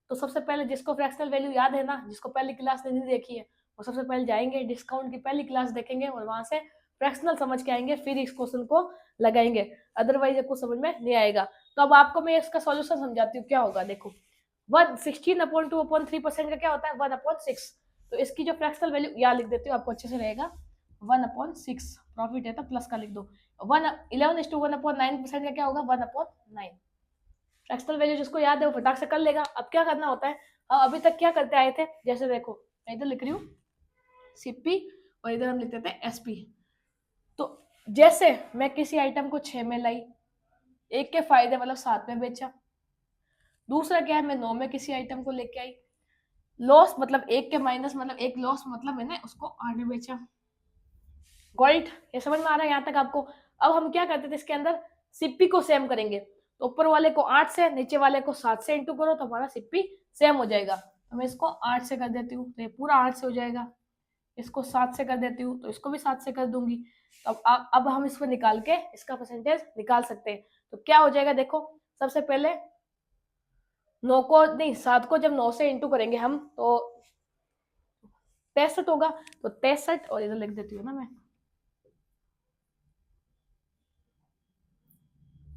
तो सबसे पहले जिसको फ्रैक्शनल वैल्यू याद है ना, जिसको पहली क्लास ने नहीं देखी है, वो सबसे पहले जाएंगे डिस्काउंट की पहली क्लास देखेंगे और वहां से फ्रैक्शनल समझ के आएंगे, फिर इस क्वेश्चन को लगाएंगे, अदरवाइज कुछ समझ में नहीं आएगा। तो अब आपको मैं इसका सॉल्यूशन समझाती हूँ क्या होगा, देखो 16/2/3% का क्या होता है 1/6, तो इसकी जो फ्रैक्शनल वैल्यू यहाँ लिख देती हूँ आपको अच्छे से रहेगा, 1/6 प्रॉफिट है तो प्लस का लिख दो, 11:1/9% का क्या होगा 1/9, फ्रैक्शनल वैल्यू जिसको याद है वो फटाक से कर लेगा। अब क्या करना होता है, हम अभी तक क्या करते आए थे, जैसे देखो मैं इधर लिख रही हूँ सीपी और इधर हम लिखते थे एसपी। तो जैसे मैं किसी आइटम को 6 में लाई, एक के फायदे मतलब 7 में बेचा, दूसरा क्या है, मैं 9 में किसी आइटम को लेके आई, लॉस मतलब 1 के माइनस मतलब 1 लॉस मतलब मैंने उसको 8 में बेचा। गॉट, ये समझ में आ रहा है यहाँ तक आपको? अब हम क्या करते थे इसके अंदर, सिप्पी को सेम करेंगे, तो ऊपर वाले को 8 से, नीचे वाले को 7 से इंटू करो तो हमारा सिप्पी सेम हो जाएगा। तो मैं इसको 8 से कर देती हूँ तो ये पूरा 8 से हो जाएगा, इसको 7 से कर देती हूँ तो इसको भी 7 से कर दूंगी। तो अब हम इसको निकाल के इसका परसेंटेज निकाल सकते हैं। तो क्या हो जाएगा देखो, सबसे पहले 9 को नहीं 7 को जब 9 से इंटू करेंगे हम तो 63 होगा, तो 63 और इधर लिख देती हूँ ना मैं,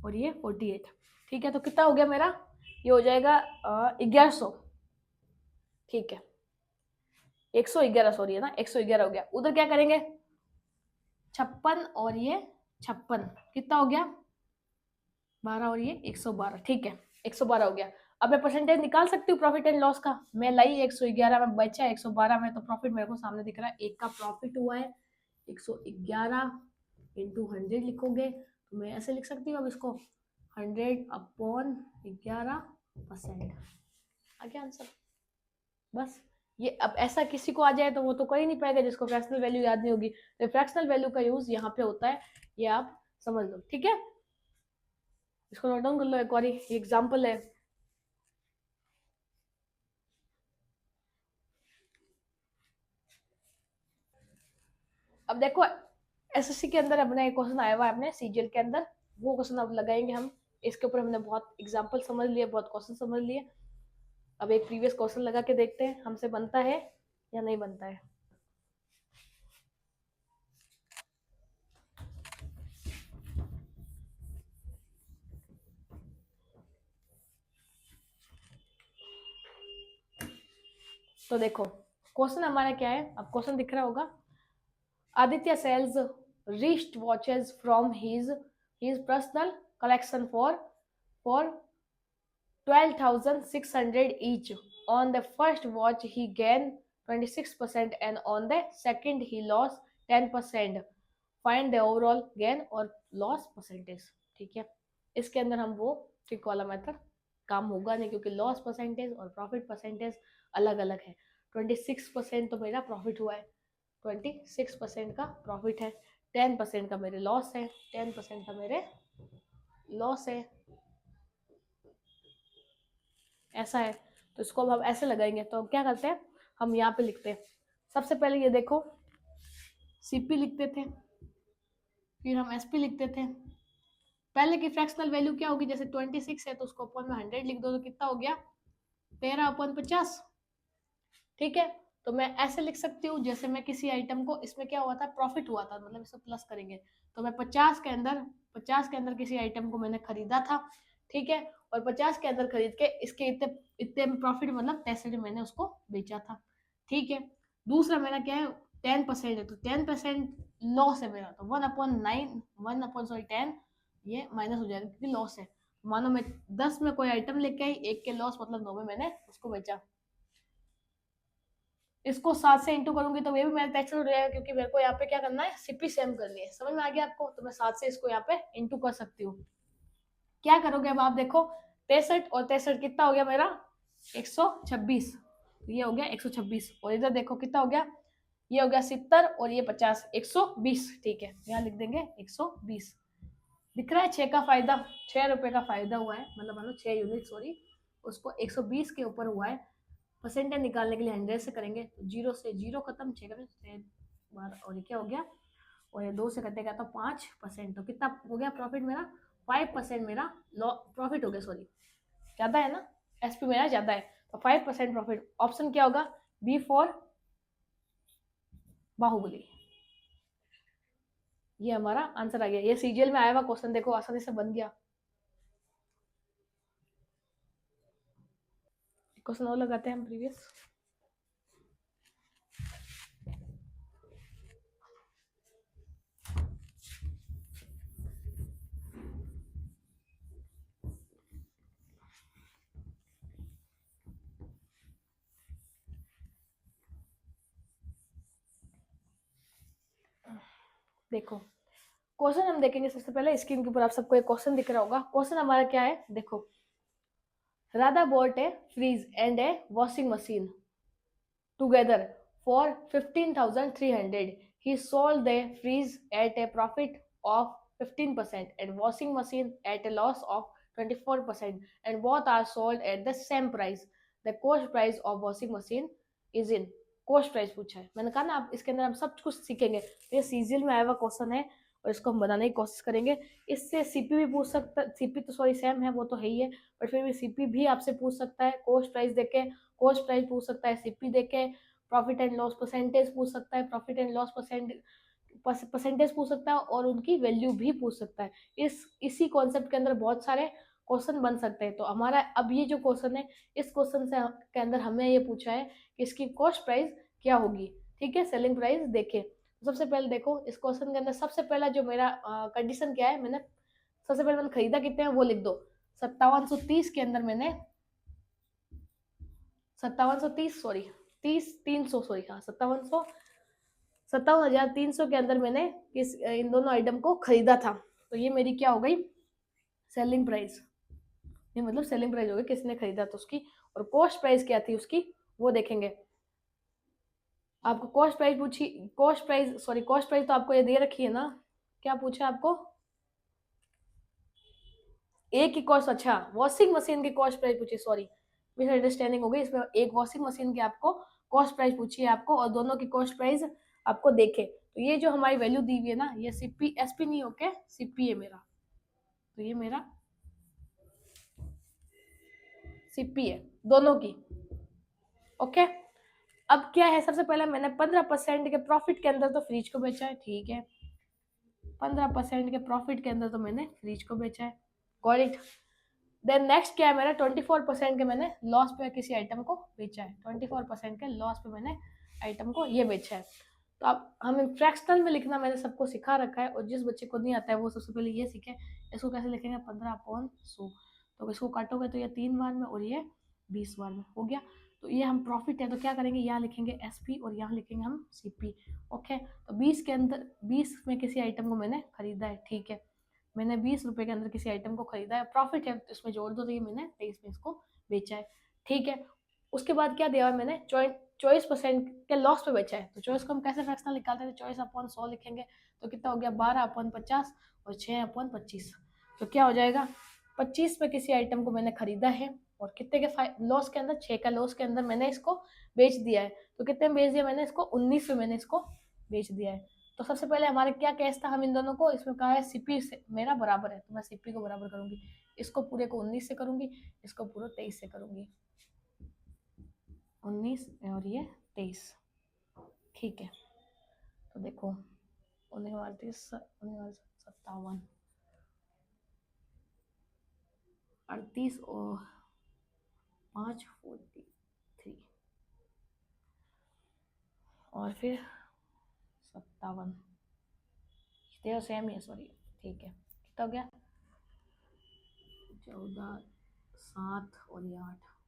और ये 48। ठीक है, तो कितना हो गया मेरा, ये हो जाएगा 1100। ठीक है, 111 सॉरी है ना, 111 हो गया। उधर क्या करेंगे, 56 और ये 56 कितना हो गया, 12 और ये 112। ठीक है, 112 हो गया। अब मैं परसेंटेज निकाल सकती हूँ प्रॉफिट एंड लॉस का। मैं लाई 111 में, बचा 112 में, तो प्रॉफिट मेरे को सामने दिख रहा है, एक का प्रॉफिट हुआ है 111 इंटू 100 लिखोगे तो मैं ऐसे लिख सकती हूँ अब इसको 100/11%। आ गया आंसर। बस ये अब ऐसा किसी को आ जाए तो वो तो कर ही नहीं पाएगा जिसको फ्रैक्शनल वैल्यू याद नहीं होगी। तो फ्रैक्शनल वैल्यू का यूज यहाँ पे होता है, ये आप समझ लो। ठीक है, इसको नोट डाउन कर लो एक बार, ये एग्जाम्पल है। अब देखो एसएससी के अंदर अपने एक क्वेश्चन आया हुआ है अपने सीजीएल के अंदर, वो क्वेश्चन अब लगाएंगे हम। इसके ऊपर हमने बहुत एग्जाम्पल समझ लिए, बहुत क्वेश्चन समझ लिए। अब एक प्रीवियस क्वेश्चन लगा के देखते हैं हमसे बनता है या नहीं बनता है। तो देखो क्वेश्चन हमारा क्या है, अब क्वेश्चन दिख रहा होगा। Aditya sells wrist watches from his personal collection for 12,600 each. On the first watch he gained 26% and on the second he lost 10%. Find the overall gain और loss percentage। ठीक है, इसके अंदर हम वो ट्रिक वाला मेथड काम होगा नहीं, क्योंकि लॉस परसेंटेज और प्रॉफिट परसेंटेज अलग अलग है। 26% तो मेरा प्रॉफिट हुआ है, 26% का प्रॉफिट है, 10% का मेरे लॉस है, 10% का मेरे लॉस है, ऐसा है। तो इसको अब हम ऐसे लगाएंगे, तो क्या करते हैं हम यहाँ पे लिखते हैं। सबसे पहले ये देखो सीपी लिखते थे, फिर हम एसपी लिखते थे। पहले की फ्रैक्शनल वैल्यू क्या होगी, जैसे 26 है तो उसको अपन में 100 लिख दो तो कितना हो गया 13/50। ठीक है, तो मैं ऐसे लिख सकती हूँ, जैसे मैं किसी आइटम को, इसमें क्या हुआ था प्रॉफिट हुआ था, मतलब इसको प्लस करेंगे तो मैं 50 के अंदर किसी आइटम को मैंने खरीदा था। ठीक है, और 50 के अंदर खरीद के इसके इतने इतने प्रॉफिट मतलब 63 मैंने उसको बेचा था। ठीक है, दूसरा मेरा क्या है 10% है, तो 10% लॉस है मेरा, तो 1/9 1 10 ये माइनस हो जाएगा क्योंकि लॉस है। मानो मैं 10 में कोई आइटम लेके आई, एक के लॉस मतलब 9 में मैंने उसको बेचा। इसको 7 से इंटू करूंगी तो ये भी मेरा टेक्सचर हो जाएगा, क्योंकि मेरे को यहाँ पे क्या करना है सिपी सेम करनी है। समझ में आ गया आपको? तो मैं 7 से इसको यहाँ पे इंटू कर सकती हूँ। क्या करोगे अब आप देखो, 63 और 63 कितना हो गया मेरा 126, ये हो गया 126। और इधर देखो कितना हो गया, ये हो गया 70 और ये 50, 120। ठीक है, यहाँ लिख देंगे 120। दिख रहा है 6 का फायदा, 6 रुपए का फायदा हुआ है, मतलब मान लो 6 यूनिट सॉरी, उसको 120 के ऊपर हुआ है। परसेंटेज निकालने के लिए 100 से करेंगे, तो 0 से 0 खत्म, 6 करें 6 बार, और ये क्या हो गया, और ये 2 से कटेगा तो 5%। तो कितना हो गया प्रॉफिट मेरा, 5% मेरा प्रॉफिट हो गया, सॉरी ज्यादा है ना, एसपी मेरा ज्यादा है, तो 5% प्रॉफिट। ऑप्शन क्या होगा, बी फॉर बाहुबली। ये हमारा आंसर आ गया। ये सीजीएल में आया हुआ क्वेश्चन, देखो आसानी से बन गया। क्वेश्चन और लगाते हैं हम प्रीवियस। देखो क्वेश्चन हम देखेंगे, सबसे पहले स्क्रीन के ऊपर आप सबको एक क्वेश्चन दिख रहा होगा। क्वेश्चन हमारा क्या है देखो, Radha bought a fridge and a washing machine together for 15,300. He sold the fridge at a profit of 15% and washing machine at a loss of 24%, and both are sold at the same price. The cost price of washing machine is in cost price पूछा है। मैंने कहा ना आप इसके अंदर हम सब कुछ सीखेंगे। तो ये सीजीएल में आया हुआ क्वेश्चन है और इसको हम बनाने की कोशिश करेंगे। इससे सीपी भी पूछ सकता, सीपी तो सॉरी सेम है वो तो है ही है, बट फिर भी सीपी भी आपसे पूछ सकता है। कॉस्ट प्राइस देके कॉस्ट प्राइस पूछ सकता है, सीपी देके प्रॉफिट एंड लॉस परसेंटेज पूछ सकता है, प्रॉफिट एंड लॉस परसेंटेज पूछ सकता है और उनकी वैल्यू भी पूछ सकता है। इसी कॉन्सेप्ट के अंदर बहुत सारे क्वेश्चन बन सकते हैं। तो हमारा अब ये जो क्वेश्चन है, इस क्वेश्चन से के अंदर हमें ये पूछा है कि इसकी कॉस्ट प्राइस क्या होगी। ठीक है, सेलिंग प्राइस देखे। सबसे पहले देखो इस क्वेश्चन के अंदर सबसे पहला जो मेरा कंडीशन क्या है, मैंने सबसे पहले मैंने खरीदा कितने हैं वो लिख दो। 5730 के अंदर मैंने 5730 सॉरी 300 सॉरी हाँ 57,300 के अंदर मैंने इन दोनों आइटम को खरीदा था। तो ये मेरी क्या हो गई, सेलिंग प्राइस। ये मतलब सेलिंग प्राइस हो गई, किसने खरीदा तो उसकी। और कॉस्ट प्राइस क्या थी उसकी वो देखेंगे। आपको कॉस्ट प्राइस पूछी, कॉस्ट प्राइस तो आपको ये दे रखी है ना। क्या पूछा आपको, एक की कॉस्ट, अच्छा वॉशिंग मशीन की कॉस्ट प्राइस पूछी, सॉरी मिसअंडरस्टैंडिंग हो गई। इसमें एक वॉशिंग मशीन की आपको कॉस्ट प्राइस पूछी है आपको, और दोनों की कॉस्ट प्राइस आपको देखे। तो ये जो हमारी वैल्यू दी हुई है ना, ये सीपी एसपी नहीं होके सीपी है मेरा। तो ये मेरा सीपी है दोनों की। ओके, अब क्या है, सबसे पहले मैंने 15% के प्रॉफिट के अंदर तो फ्रिज को बेचा है। ठीक है, 15% के प्रॉफिट के अंदर तो मैंने फ्रिज को बेचा है, गॉट इट। देन नेक्स्ट क्या है मेरा, 24% के मैंने लॉस पे किसी आइटम को बेचा है। 24% के लॉस पे मैंने आइटम को ये बेचा है। तो अब हमें फ्रैक्शनल में लिखना मैंने सबको सिखा रखा है, और जिस बच्चे को नहीं आता है वो सबसे पहले ये सीखे इसको कैसे लिखेंगे, 15/100। तो इसको काटोगे तो ये 3 बार में और ये 20 बार में हो गया। तो ये हम प्रॉफिट है तो क्या करेंगे, यहाँ लिखेंगे एसपी और यहाँ लिखेंगे हम सीपी। ओके, तो 20 के अंदर 20 में किसी आइटम को मैंने खरीदा है। ठीक है, मैंने 20 रुपए के अंदर किसी आइटम को खरीदा है, प्रॉफिट है तो इसमें जोड़ दो, तो ये मैंने 23 में इसको बेचा है। ठीक है, उसके बाद क्या दिया है मैंने, 24% के लॉस पे बेचा है। तो चॉइस को हम कैसे फ्रैक्शनल निकालते हैं, 24/100 लिखेंगे। तो कितना हो गया, 12/50 और 6/25। तो क्या हो जाएगा, 25 में किसी आइटम को मैंने खरीदा है और कितने के लॉस के अंदर, 6 का लॉस के अंदर मैंने इसको बेच दिया है। तो कितने में बेच दिया मैंने इसको, 19 में मैंने इसको बेच दिया है। तो सबसे पहले हमारे क्या केस था, हम इन दोनों को, इसमें कहा है सीपी से मेरा बराबर है, तो मैं सीपी को बराबर करूंगी। इसको पूरे को 19 से करूंगी, इसको पूरा 23 से करूंगी। 19 और ये 23। ठीक है, तो देखो 19 57 38 और 5 43 और फिर 57, तेरह सेम ही है सॉरी। ठीक है, कितना हो गया, 14 7 और ये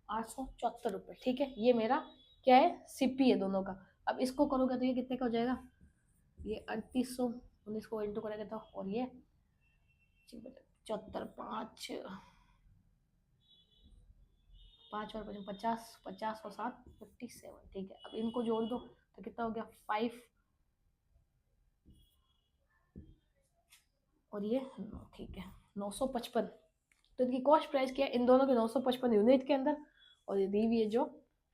874 रुपये। ठीक है, ये मेरा क्या है, सीपी है दोनों का। अब इसको करोगे तो ये कितने का हो जाएगा, ये 3800, 19 को इंटू करेंगे तो, और ये 74 5 5 और 50 50 और 7 57। ठीक है, अब इनको जोड़ दो तो कितना हो गया 5 और ये 9। ठीक है, 955। तो इनकी कॉस्ट प्राइस क्या है, इन दोनों की 955 यूनिट के अंदर, और ये दी हुई है जो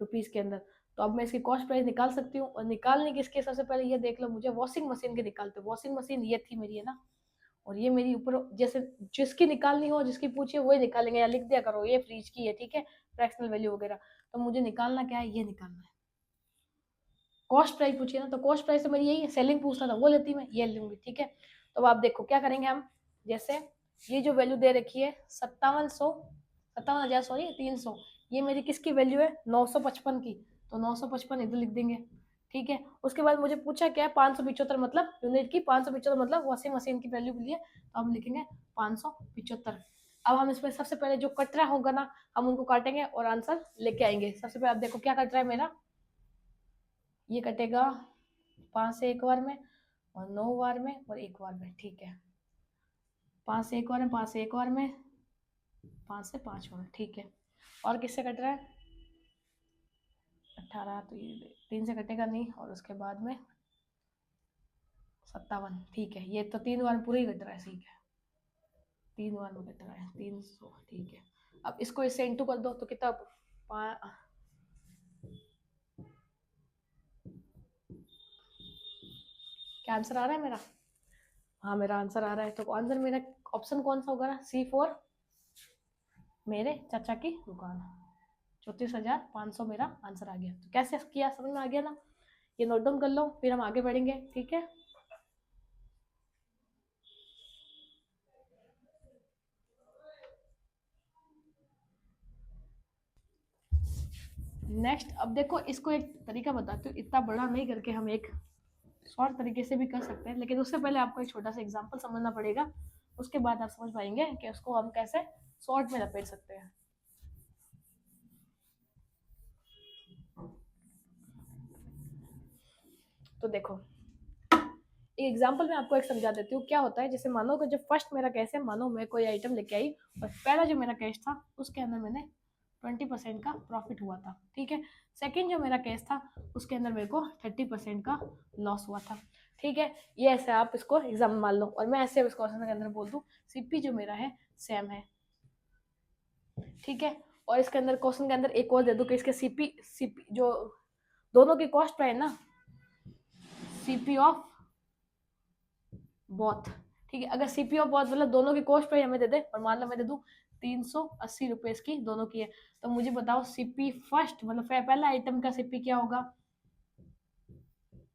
रुपीस के अंदर। तो अब मैं इसकी कॉस्ट प्राइस निकाल सकती हूँ, और निकालने की इसके सबसे पहले ये देख लो, मुझे वॉशिंग मशीन की निकालते, वॉशिंग मशीन ये थी मेरी है ना, और ये मेरी ऊपर जैसे जिसकी निकालनी हो, जिसकी पूछिए वही निकालेंगे, या लिख दिया करो ये फ्रिज की है। ठीक है, फ्रैक्शनल वैल्यू वगैरह। तो मुझे निकालना क्या है, ये निकालना है। कॉस्ट प्राइस पूछिए ना, तो कॉस्ट प्राइस तो मेरी यही है, सेलिंग पूछना था वो लेती मैं, ये लूंगी। ठीक है, तो आप देखो क्या करेंगे हम, जैसे ये जो वैल्यू दे रखी है 5700 सॉरी 300, ये मेरी किसकी वैल्यू है, 955 की। तो 955 इधर लिख देंगे। ठीक है, उसके बाद मुझे पूछा क्या है, 575 मतलब यूनिट की, 575 मतलब वॉशिंग मशीन की वैल्यू के लिए, तो हम लिखेंगे 575। अब हम इसमें सबसे पहले जो कट रहा होगा ना, हम उनको काटेंगे और आंसर लेके आएंगे। सबसे पहले आप देखो क्या कट रहा है मेरा, ये कटेगा 5 से 1 बार में, और 9 बार में, और 1 बार में। ठीक है, 5 से 1 बार में, 5 से 1 बार में, 5 से 5 बार में। ठीक है, और किससे कट रहा है? 18, तो ये 3 से कटेगा नहीं, और उसके बाद में 57। ठीक है, ये तो 3 बार पूरा ही कट रहा है, ठीक है, 3 बार में कट रहा है 300, ठीक है। अब इसको इससे इंटू कर दो तो कितना, क्या आंसर आ रहा है मेरा? हाँ, मेरा आंसर आ रहा है। तो आंसर मेरा ऑप्शन कौन सा होगा ना, C4, मेरे चाचा की दुकान। 34,500 मेरा आंसर आ गया। तो कैसे किया, समझ में आ गया ना? ये नोट डाउन कर लो, फिर हम आगे बढ़ेंगे, ठीक है। नेक्स्ट, अब देखो, इसको एक तरीका बताती हूँ, इतना बड़ा नहीं करके हम एक शॉर्ट तरीके से भी कर सकते हैं, लेकिन उससे पहले आपको एक छोटा सा एग्जांपल समझना पड़ेगा, उसके बाद आप समझ पाएंगे कि उसको हम कैसे शॉर्ट में लपेट सकते हैं। तो देखो, एग्जाम्पल में आपको एक समझा देती हूँ क्या होता है। जैसे मानो कि जो फर्स्ट मेरा केस है, मानो मैं कोई आइटम लेके आई और पहला जो मेरा केस था उसके अंदर मैंने 20% का प्रॉफिट हुआ था, ठीक है। सेकंड जो मेरा केस था उसके अंदर मेरे को 30% का लॉस हुआ था, ठीक है। ये ऐसे आप इसको एग्जाम मान लो, और मैं ऐसे इसको क्वेश्चन के अंदर बोल दूँ सीपी जो मेरा है सेम है, ठीक है। और इसके अंदर क्वेश्चन के अंदर एक और दे दूँ कि इसके सीपी जो दोनों की कॉस्ट है ना, सीपी ऑफ बॉथ, ठीक है। अगर सीपी ऑफ बॉथ मतलब दोनों की कॉस्ट प्राइस हमें दे दे, और मान लो मैं दे दूं 380 रुपए की दोनों की है, तो मुझे बताओ सीपी फर्स्ट मतलब पहला आइटम का सीपी क्या होगा,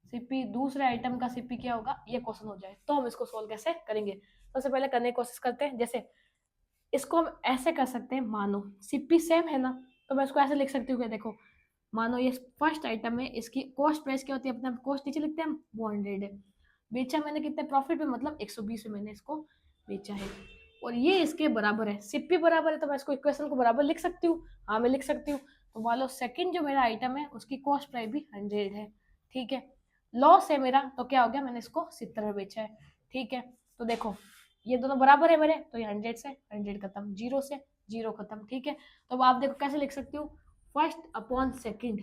सीपी दूसरे आइटम का सीपी क्या होगा, ये क्वेश्चन हो जाए तो हम इसको सोल्व कैसे करेंगे। सबसे पहले करने की कोशिश करते हैं। जैसे इसको हम ऐसे कर सकते हैं, मानो सीपी सेम है ना, तो मैं इसको ऐसे लिख सकती हूँ कि देखो, मानो ये फर्स्ट आइटम है, इसकी कॉस्ट प्राइस क्या होती है, अपना कॉस्ट नीचे लिखते हैं हम, 100 है। बेचा मैंने कितने प्रॉफिट में, मतलब 120 में मैंने इसको बेचा है, और ये इसके बराबर है, सीपी बराबर है, तो मैं इसको इक्वेशन को बराबर लिख सकती हूँ। हाँ, मैं लिख सकती हूँ। तो मान लो सेकंड जो मेरा आइटम है उसकी कॉस्ट प्राइस भी 100 है, ठीक है। लॉस है मेरा, तो क्या हो गया, मैंने इसको 70 में बेचा है, ठीक है। तो देखो, ये दोनों बराबर है मेरे, तो ये 100 से 100 खत्म, 0 से 0 खत्म, ठीक है। तो अब आप देखो कैसे लिख सकती हूँ, फर्स्ट अपॉन सेकंड,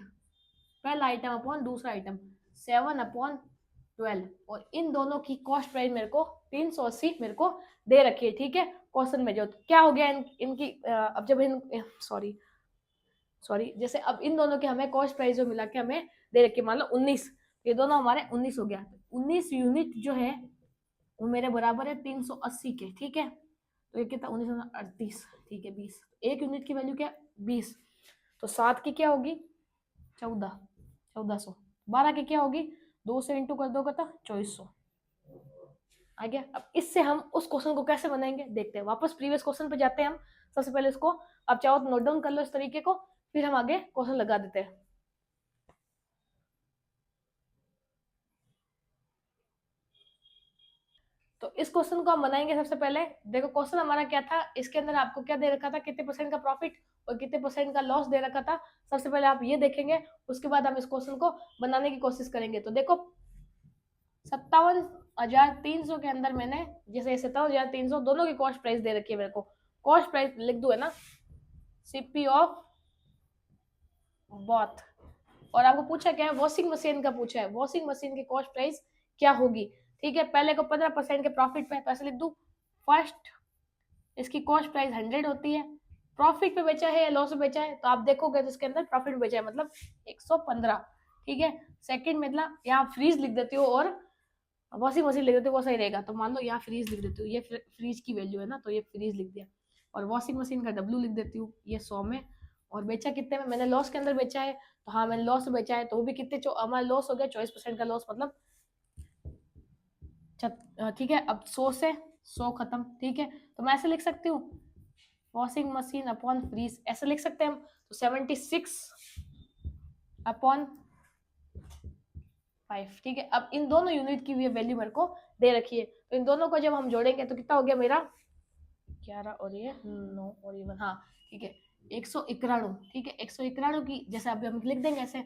पहला आइटम अपॉन दूसरा आइटम, 7/12, और इन दोनों की कॉस्ट प्राइस मेरे को 380 मेरे को दे रखी है, ठीक है। क्वेश्चन में जो क्या हो गया इनकी अब जब इन सॉरी जैसे अब इन दोनों के हमें कॉस्ट प्राइस जो मिला के हमें दे रखी है, मान लो 19, ये दोनों हमारे 19 हो गया, 19 यूनिट जो है वो मेरे बराबर है 380 के, ठीक है। तो ये कितना, 1938, ठीक है, 20, एक यूनिट की वैल्यू क्या, 20, तो 7 की क्या होगी, 1400, 12 की क्या होगी, 2 से इंटू कर दोगे तो 2400 आ गया। अब इससे हम उस क्वेश्चन को कैसे बनाएंगे देखते हैं, वापस प्रीवियस क्वेश्चन पे जाते हैं हम। सबसे पहले इसको आप चाहो तो नोट डाउन कर लो इस तरीके को, फिर हम आगे क्वेश्चन लगा देते हैं। तो इस क्वेश्चन को हम बनाएंगे। सबसे पहले देखो, क्वेश्चन हमारा क्या था, इसके अंदर आपको क्या दे रखा था, कितने परसेंट का प्रॉफिट और कितने परसेंट का लॉस दे रखा था। सबसे पहले आप ये देखेंगे, उसके बाद हम इस क्वेश्चन को बनाने की कोशिश करेंगे। तो देखो, 57,300 के अंदर मैंने, जैसे 57,300 दोनों की कॉस्ट प्राइस दे रखी है मेरे को, कॉस्ट प्राइस लिख दू है ना, सीपी ऑफ बॉथ, और आपको पूछा क्या है, वॉशिंग मशीन का पूछा है, वॉशिंग मशीन की कॉस्ट प्राइस क्या होगी, ठीक है। पहले को 15% के प्रॉफिट पे पैसे लिख दू, फर्स्ट इसकी कॉस्ट प्राइस 100 होती है, प्रॉफिट पे बेचा है या लॉस पे बेचा है, तो आप देखोगे तो इसके अंदर प्रॉफिट में बेचा है, मतलब 115, ठीक है। सेकंड मतलब यहाँ फ्रीज लिख देती हो और वॉशिंग मशीन लिख देती हो, वो सही रहेगा। तो मान लो यहाँ फ्रीज लिख देती हूँ, ये फ्रीज की वैल्यू है ना, तो ये फ्रीज लिख दिया, और वॉशिंग मशीन का डब्ल्यू लिख देती हूँ, ये 100 में, और बेचा कितने में, मैंने लॉस के अंदर बेचा है, तो हाँ मैंने लॉस बेचा है, तो वो भी कितने, हमारा लॉस हो गया 24% का लॉस, मतलब ठीक है। अब 100 से 100 खत्म, ठीक है। तो मैं ऐसे लिख सकती हूँ, वॉशिंग मशीन अपॉन फ्रीज, ऐसे लिख सकते हैं हम। तो 76/5, ठीक है। अब इन दोनों यूनिट की वैल्यू मेरे को दे रखी है, तो इन दोनों को जब हम जोड़ेंगे तो कितना हो गया मेरा, 11 और ये 9 और ये 1, हाँ ठीक है, 191, ठीक है। 191 की जैसे अभी हम लिख देंगे ऐसे,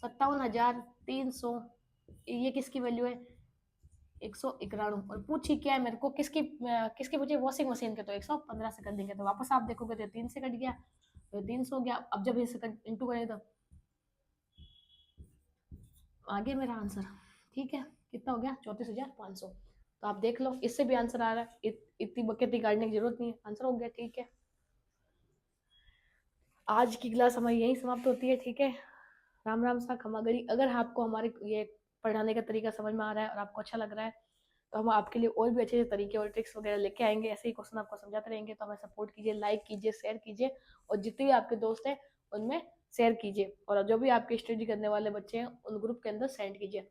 57,300, ये किसकी वैल्यू है, 191, और पूछी क्या है मेरे को, किसकी किसकी पूछी, वॉशिंग मशीन के, तो 115 से कर देंगे, तो वापस आप देखोगे तो 3 से कट गया, तो 300 हो गया। अब जब इसे इंटू करें तो आ गया मेरा आंसर। ठीक है, कितना हो गया? 34,500। तो आप देख लो, इससे भी आंसर आ रहा है, इतनी बकेती काटने की जरूरत नहीं है, आंसर हो गया। ठीक है, आज की क्लास हमारी यही समाप्त होती है। ठीक है, राम राम सा खमागरी। अगर आपको हमारे ये पढ़ाने का तरीका समझ में आ रहा है और आपको अच्छा लग रहा है, तो हम आपके लिए और भी अच्छे अच्छे तरीके और ट्रिक्स वगैरह लेके आएंगे। ऐसे ही क्वेश्चन आपको समझाते रहेंगे। तो हमें सपोर्ट कीजिए, लाइक कीजिए, शेयर कीजिए, और जितने भी आपके दोस्त हैं उनमें शेयर कीजिए, और जो भी आपके स्टडी करने वाले बच्चे हैं उन ग्रुप के अंदर सेंड कीजिए।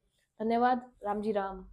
धन्यवाद। राम जी राम।